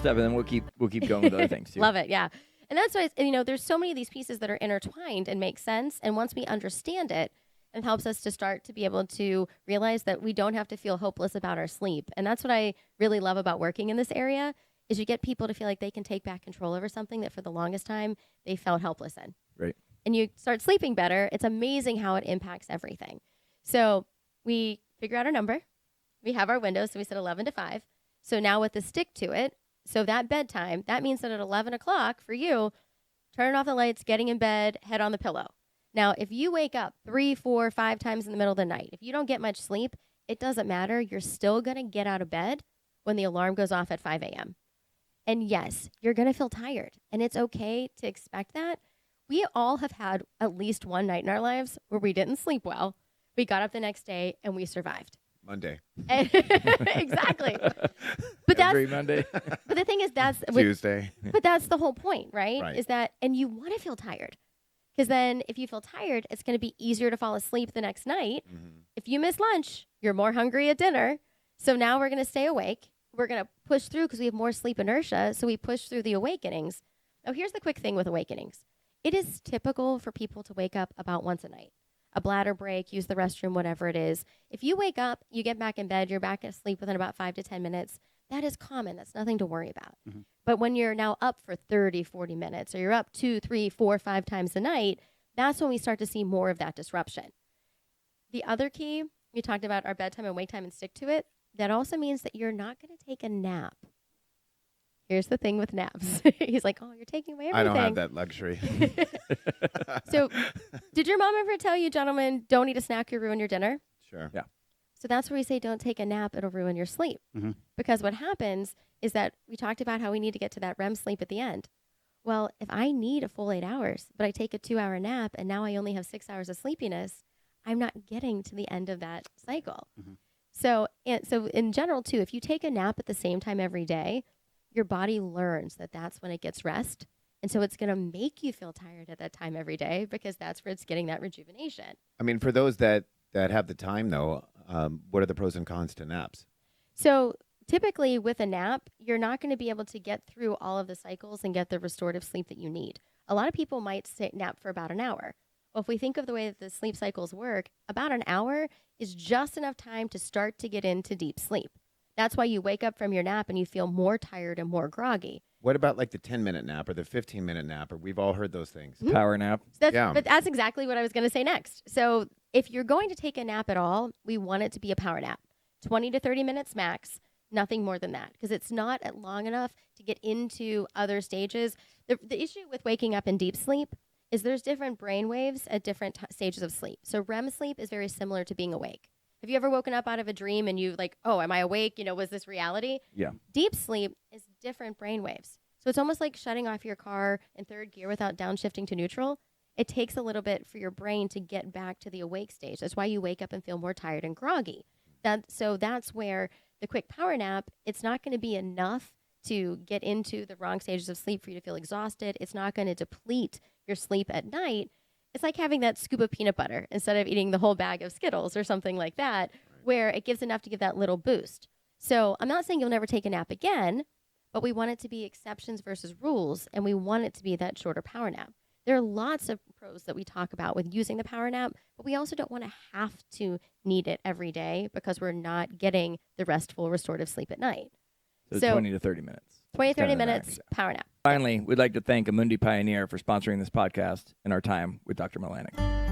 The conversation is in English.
step, and then we'll keep going with other things too. Love it. Yeah. And that's why, there's so many of these pieces that are intertwined and make sense. And once we understand it, it helps us to start to be able to realize that we don't have to feel hopeless about our sleep. And that's what I really love about working in this area is you get people to feel like they can take back control over something that for the longest time they felt helpless in. Right. And you start sleeping better. It's amazing how it impacts everything. So we figure out our number. We have our windows. So we said 11 to 5. So now with the stick to it, so that bedtime, that means that at 11 o'clock for you, turn off the lights, getting in bed, head on the pillow. Now, if you wake up 3, 4, 5 times in the middle of the night, if you don't get much sleep, it doesn't matter. You're still going to get out of bed when the alarm goes off at 5 a.m. And yes, you're going to feel tired. And it's okay to expect that. We all have had at least one night in our lives where we didn't sleep well. We got up the next day and we survived. Monday. Exactly. But Every Monday. But the thing is, that's Tuesday. But that's the whole point, right? Right. Is that, and you want to feel tired. Because then if you feel tired, it's going to be easier to fall asleep the next night. Mm-hmm. If you miss lunch, you're more hungry at dinner. So now we're going to stay awake. We're going to push through because we have more sleep inertia. So we push through the awakenings. Now, here's the quick thing with awakenings. It is typical for people to wake up about once a night. A bladder break, use the restroom, whatever it is. If you wake up, you get back in bed, you're back asleep within about 5 to 10 minutes. That is common. That's nothing to worry about. Mm-hmm. But when you're now up for 30, 40 minutes, or you're up 2, 3, 4, 5 times a night, that's when we start to see more of that disruption. The other key, we talked about our bedtime and wake time and stick to it. That also means that you're not going to take a nap. Here's the thing with naps. He's like, oh, you're taking away everything. I don't have that luxury. So did your mom ever tell you, gentlemen, don't eat a snack, you'll ruin your dinner? Sure. Yeah. So that's where we say don't take a nap, it'll ruin your sleep. Mm-hmm. Because what happens is that we talked about how we need to get to that REM sleep at the end. Well, if I need a full 8 hours, but I take a 2-hour nap and now I only have 6 hours of sleepiness, I'm not getting to the end of that cycle. Mm-hmm. So in general, too, if you take a nap at the same time every day, your body learns that that's when it gets rest. And so it's going to make you feel tired at that time every day because that's where it's getting that rejuvenation. I mean, for those that have the time, though, what are the pros and cons to naps? So typically with a nap, you're not going to be able to get through all of the cycles and get the restorative sleep that you need. A lot of people might nap for about an hour. Well, if we think of the way that the sleep cycles work, about an hour is just enough time to start to get into deep sleep. That's why you wake up from your nap and you feel more tired and more groggy. What about like the 10-minute nap or the 15-minute nap? Or we've all heard those things. Mm-hmm. Power nap. But that's exactly what I was going to say next. So if you're going to take a nap at all, we want it to be a power nap. 20 to 30 minutes max, nothing more than that. Because it's not long enough to get into other stages. The issue with waking up in deep sleep is there's different brain waves at different stages of sleep. So REM sleep is very similar to being awake. Have you ever woken up out of a dream and you like, oh, am I awake? Was this reality? Yeah. Deep sleep is different brain waves. So it's almost like shutting off your car in third gear without downshifting to neutral. It takes a little bit for your brain to get back to the awake stage. That's why you wake up and feel more tired and groggy. So that's where the quick power nap, it's not going to be enough to get into the wrong stages of sleep for you to feel exhausted. It's not going to deplete your sleep at night. It's like having that scoop of peanut butter instead of eating the whole bag of Skittles or something like that, where it gives enough to give that little boost. So I'm not saying you'll never take a nap again, but we want it to be exceptions versus rules, and we want it to be that shorter power nap. There are lots of pros that we talk about with using the power nap, but we also don't want to have to need it every day because we're not getting the restful, restorative sleep at night. So 20 to 30 minutes. 20 to 30 Kind of the minutes, max, yeah. power nap. Finally, we'd like to thank Amundi Pioneer for sponsoring this podcast and our time with Dr. Milanak.